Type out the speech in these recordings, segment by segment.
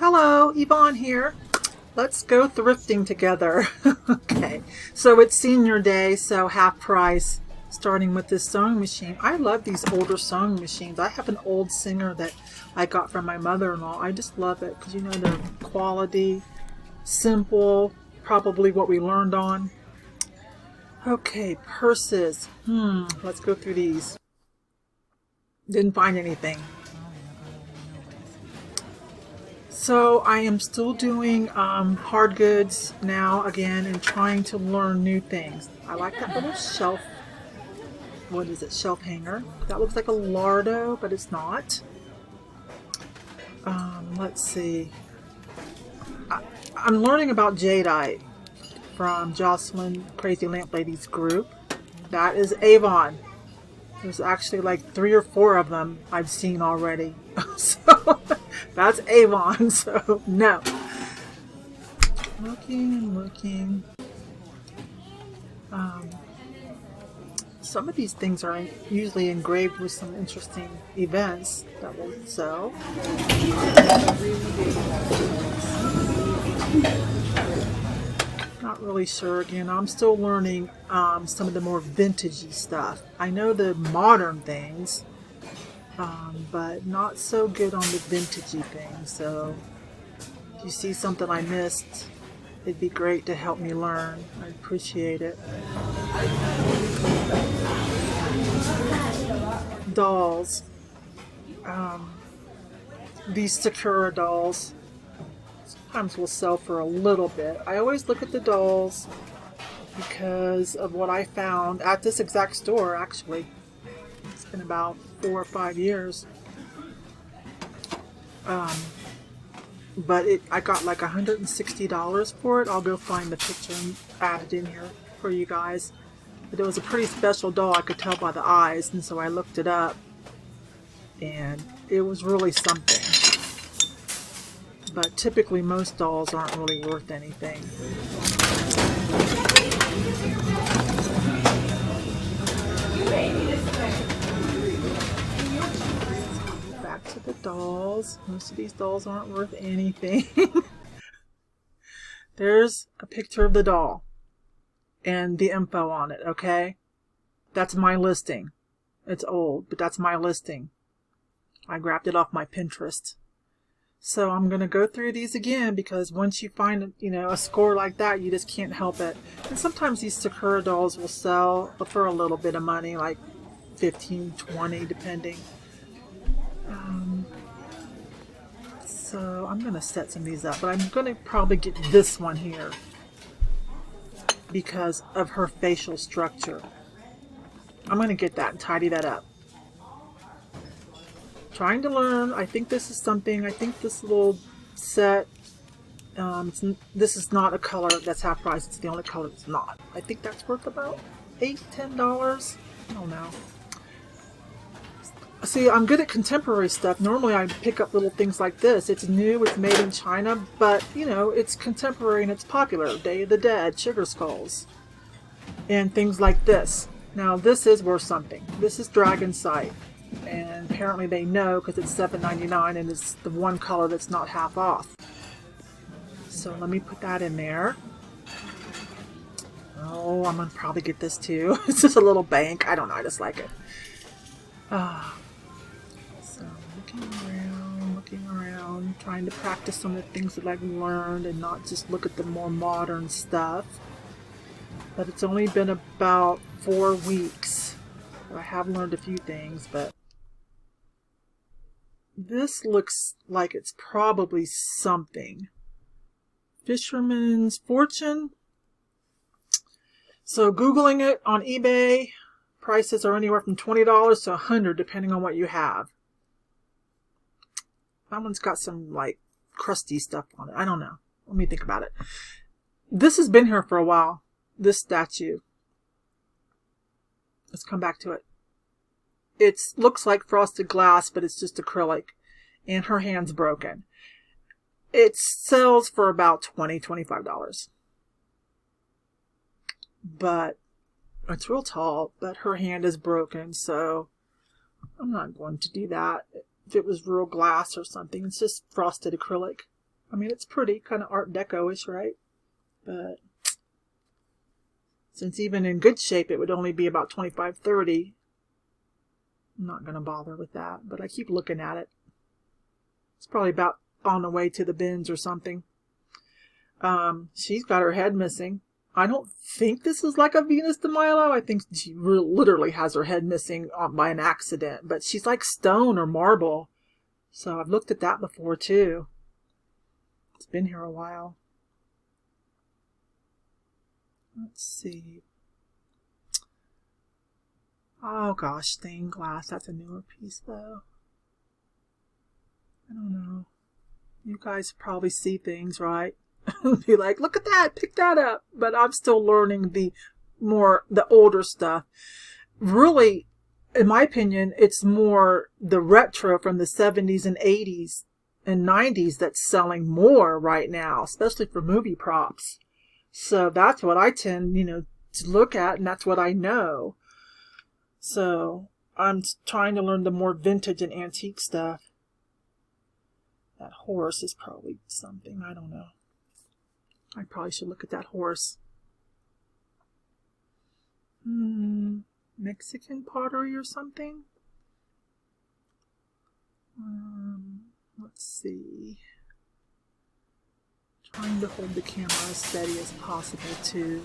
Hello, Yvonne here. Let's go thrifting together. Okay, so it's senior day, so half price, starting with this sewing machine. I love these older sewing machines. I have an old Singer that I got from my mother-in-law. I just love it because, you know, the quality, simple, probably what we learned on. Okay, purses. Let's go through these. Didn't find anything. So I am still doing hard goods now again and trying to learn new things. I like that little shelf. What is it? Shelf hanger. That looks like a lardo, but it's not. Let's see. I'm learning about jadeite from Jocelyn Crazy Lamp Ladies group. That is Avon. There's actually like 3 or 4 of them I've seen already. So that's Avon, so no. Looking and looking. Some of these things are usually engraved with some interesting events that will sell. Not really sure. Again, I'm still learning some of the more vintagey stuff. I know the modern things, but not so good on the vintagey things. So if you see something I missed, it'd be great to help me learn. I appreciate it. Dolls. These Sakura dolls sometimes will sell for a little bit. I always look at the dolls because of what I found at this exact store, actually. It's been about 4 or 5 years. But I got like $160 for it. I'll go find the picture and add it in here for you guys. But it was a pretty special doll, I could tell by the eyes, and so I looked it up. And it was really something. But typically most dolls aren't really worth anything. Back to the dolls. Most of these dolls aren't worth anything. There's a picture of the doll and the info on it, okay? That's my listing. It's old, but that's my listing. I grabbed it off my Pinterest. So I'm going to go through these again because once you find, you know, a score like that, you just can't help it. And sometimes these Sakura dolls will sell for a little bit of money, like 15, 20, depending. So I'm going to set some of these up, but I'm going to probably get this one here because of her facial structure. I'm going to get that and tidy that up. Trying to learn. I think this is something. I think this little set, this is not a color that's half price. It's the only color it's not. I think that's worth about $8, $10. I don't know. See, I'm good at contemporary stuff. Normally I pick up little things like this. It's new, it's made in China, but, you know, it's contemporary and it's popular. Day of the Dead, Sugar Skulls, and things like this. Now, this is worth something. This is Dragon Sight, and apparently they know because it's $7.99 and it's the one color that's not half off. So let me put that in there. Oh, I'm going to probably get this too. It's just a little bank. I don't know. I just like it. So looking around, trying to practice some of the things that I've learned and not just look at the more modern stuff. But it's only been about 4 weeks. I have learned a few things, but this looks like it's probably something. Fisherman's Fortune. So Googling it on eBay, prices are anywhere from $20 to $100 depending on what you have. That one's got some like crusty stuff on it. I don't know. Let me think about it. This has been here for a while. This statue. Let's come back to it. It looks like frosted glass, but it's just acrylic. And her hand's broken. It sells for about $20, $25. But it's real tall, but her hand is broken, so I'm not going to do that. If it was real glass or something, it's just frosted acrylic. I mean, it's pretty, kind of Art Deco-ish, right? But since even in good shape, it would only be about $25, $30. I'm not going to bother with that, but I keep looking at it. It's probably about on the way to the bins or something. She's got her head missing. I don't think this is like a Venus de Milo. I think she literally has her head missing by an accident. But she's like stone or marble. So I've looked at that before too. It's been here a while. Let's see. Oh gosh, stained glass. That's a newer piece though. I don't know. You guys probably see things, right? Be like, look at that, pick that up. But I'm still learning the older stuff. Really, in my opinion, it's more the retro from the 70s and 80s and 90s that's selling more right now, especially for movie props. So that's what I tend, to look at, and that's what I know. So I'm trying to learn the more vintage and antique stuff. That horse is probably something, I don't know. I probably should look at that horse. Mexican pottery or something? Let's see. Trying to hold the camera as steady as possible too.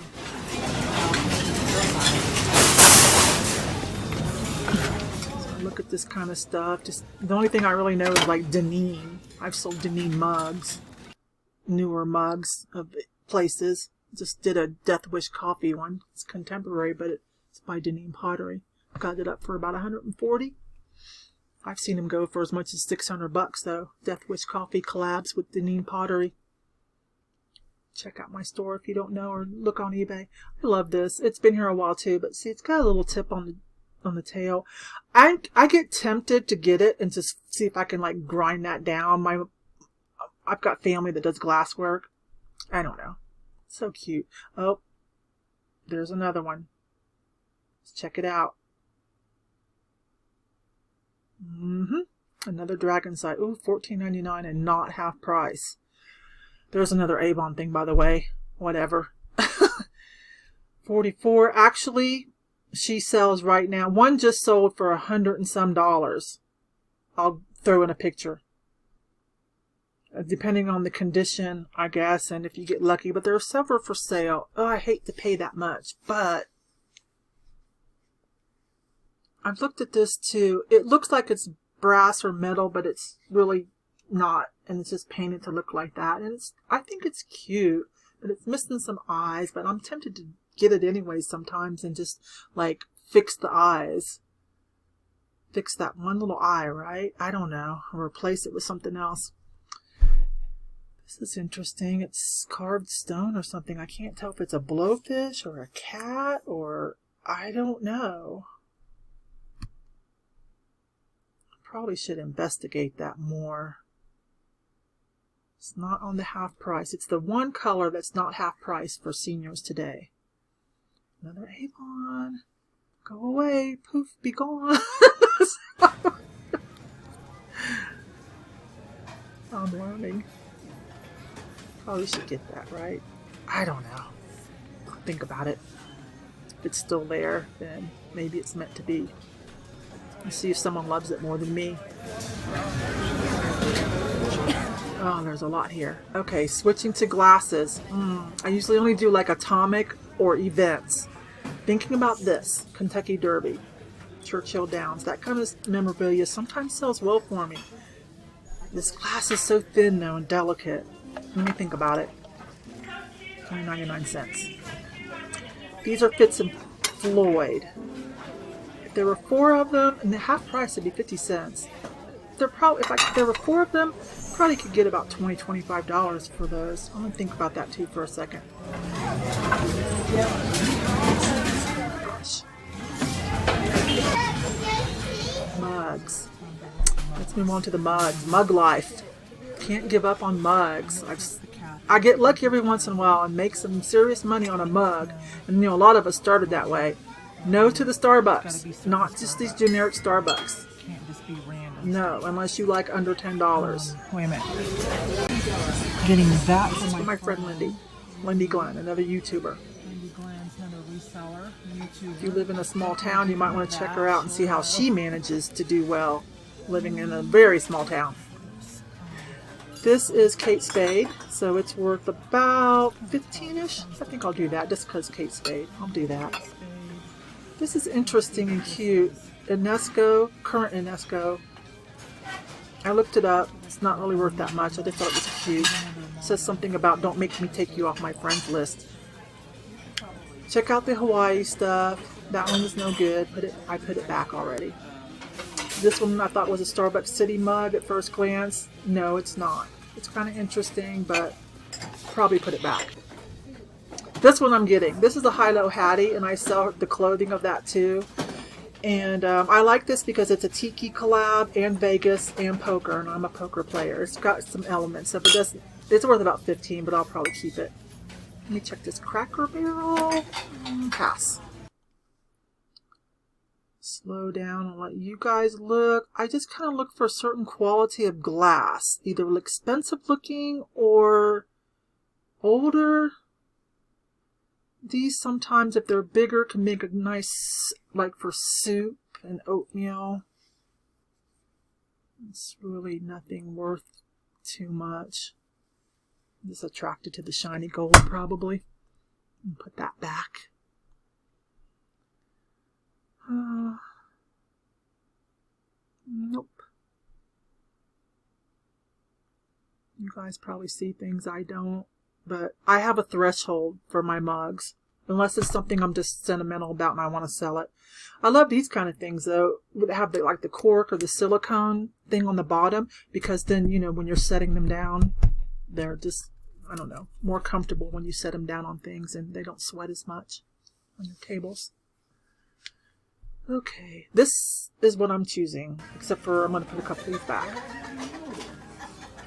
So look at this kind of stuff. Just the only thing I really know is like Deneen. I've sold Deneen mugs, newer mugs of places. Just did a Death Wish coffee one. It's contemporary, but it's by Deneen Pottery. Got it up for about $140. I've seen them go for as much as $600 though. Death Wish coffee collabs with Deneen Pottery. Check out my store if you don't know, or look on eBay. I love this. It's been here a while too, but see, it's got a little tip on the tail. I get tempted to get it and just see if I can like grind that down. I've got family that does glass work. I don't know. So cute. Oh, there's another one. Let's check it out. Another dragon sight. Ooh, $14.99 and not half price. There's another Avon thing, by the way. Whatever. $44. Actually, she sells right now. One just sold for $100 and some. I'll throw in a picture. Depending on the condition, I guess, and if you get lucky. But there are several for sale. Oh, I hate to pay that much, but I've looked at this too. It looks like it's brass or metal, but it's really not, and it's just painted to look like that. And I think it's cute, but it's missing some eyes. But I'm tempted to get it anyway sometimes and just like fix the eyes, fix that one little eye, right? I don't know, or replace it with something else. This is interesting. It's carved stone or something. I can't tell if it's a blowfish or a cat, or I don't know. Probably should investigate that more. It's not on the half price. It's the one color that's not half price for seniors today. Another Avon. Go away. Poof, be gone. I'm learning. Probably should get that, right? I don't know. I'll think about it. If it's still there, then maybe it's meant to be. Let's see if someone loves it more than me. Oh, there's a lot here. Okay, switching to glasses. I usually only do like atomic or events. Thinking about this. Kentucky Derby. Churchill Downs. That kind of memorabilia sometimes sells well for me. This glass is so thin though and delicate. Let me think about it. Only 99 cents. These are Fitz and Floyd. If there were 4 of them, and the half price would be 50 cents. If there were 4 of them, probably could get about $20, $25 for those. I'm gonna think about that too for a second. Gosh. Mugs. Let's move on to the mugs. Mug life. Can't give up on mugs. I get lucky every once in a while and make some serious money on a mug. And a lot of us started that way. No to the Starbucks. Not just these generic Starbucks. No, unless you like under $10. Wait a minute. Getting that from my friend Lindy Glenn, another YouTuber. If you live in a small town, you might want to check her out and see how she manages to do well living in a very small town. This is Kate Spade, so it's worth about 15-ish. I think I'll do that just because Kate Spade. I'll do that. This is interesting and cute. Enesco, current Enesco. I looked it up. It's not really worth that much. I just thought it was cute. It says something about don't make me take you off my friends list. Check out the Hawaii stuff. That one is no good. I put it back already. This one I thought was a Starbucks City mug at first glance. No, it's not. It's kind of interesting, but probably put it back. This one I'm getting. This is a High-Low Hattie, and I sell the clothing of that too. And I like this because it's a tiki collab and Vegas and poker, and I'm a poker player. It's got some elements, so it's worth about 15, but I'll probably keep it. Let me check this Cracker Barrel. Pass. Slow down and let you guys look. I just kind of look for a certain quality of glass, either expensive looking or older. These sometimes, if they're bigger, can make a nice, like for soup and oatmeal. It's really nothing worth too much. I'm just attracted to the shiny gold, probably. And put that back. Nope. You guys probably see things I don't, but I have a threshold for my mugs, unless it's something I'm just sentimental about and I want to sell it. I love these kind of things though, that have like the cork or the silicone thing on the bottom, because then, you know, when you're setting them down, they're just, I don't know, more comfortable when you set them down on things, and they don't sweat as much on your tables. Okay, this is what I'm choosing, except for I'm going to put a couple of these back.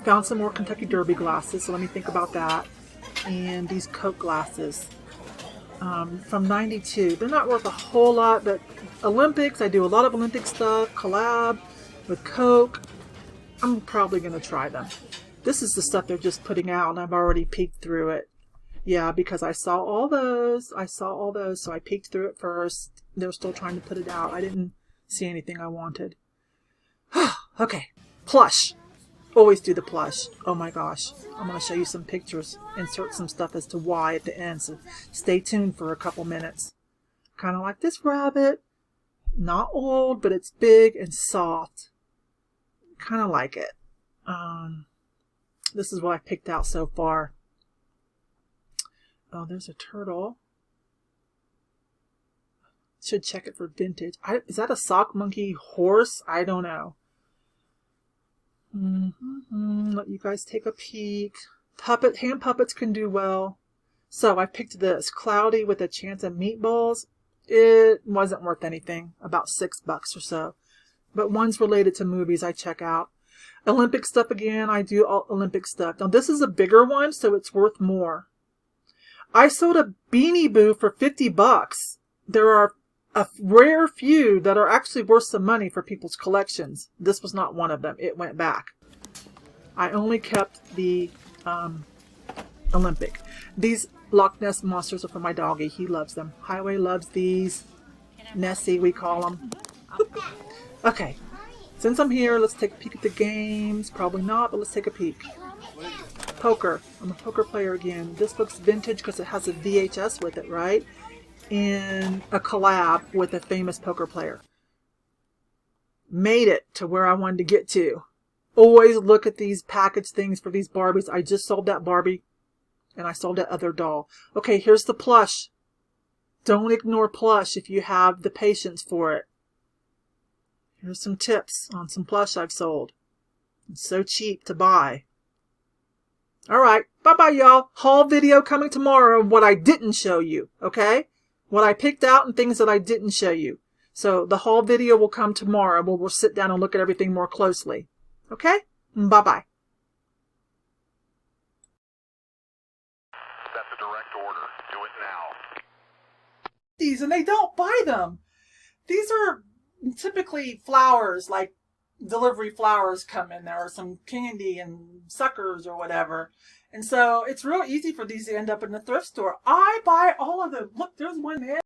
Found some more Kentucky Derby glasses, so let me think about that. And these Coke glasses from 92. They're not worth a whole lot, but Olympics, I do a lot of Olympic stuff, collab with Coke. I'm probably going to try them. This is the stuff they're just putting out, and I've already peeked through it. Yeah, because I saw all those, so I peeked through it first. They were still trying to put it out. I didn't see anything I wanted. Okay, plush. Always do the plush. Oh my gosh. I'm going to show you some pictures. Insert some stuff as to why at the end, so stay tuned for a couple minutes. Kind of like this rabbit. Not old, but it's big and soft. Kind of like it. This is what I picked out so far. Oh, there's a turtle. Should check it for vintage. Is that a sock monkey horse? I don't know. Let you guys take a peek. Hand puppets can do well. So I picked this. Cloudy with a Chance of Meatballs. It wasn't worth anything. About $6 or so. But one's related to movies I check out. Olympic stuff again. I do all Olympic stuff. Now this is a bigger one, so it's worth more. I sold a Beanie Boo for $50. There are a rare few that are actually worth some money for people's collections. This was not one of them. It went back. I only kept the Olympic. These Loch Ness monsters are for my doggy. He loves them. Highway loves these. Nessie, we call them. Okay. Since I'm here, let's take a peek at the games. Probably not, but let's take a peek. Poker. I'm a poker player again. This looks vintage because it has a VHS with it, right? And a collab with a famous poker player. Made it to where I wanted to get to. Always look at these package things for these Barbies. I just sold that Barbie and I sold that other doll. Okay, here's the plush. Don't ignore plush if you have the patience for it. Here's some tips on some plush I've sold. It's so cheap to buy. Alright, bye-bye y'all. Haul video coming tomorrow of what I didn't show you, okay? What I picked out and things that I didn't show you. So the haul video will come tomorrow where we'll sit down and look at everything more closely. Okay? Bye-bye. That's a direct order. Do it now. These, and they don't buy them. These are typically flowers, like delivery flowers come in there, or some candy and suckers or whatever. And so it's real easy for these to end up in the thrift store. I buy all of them. Look, there's one there.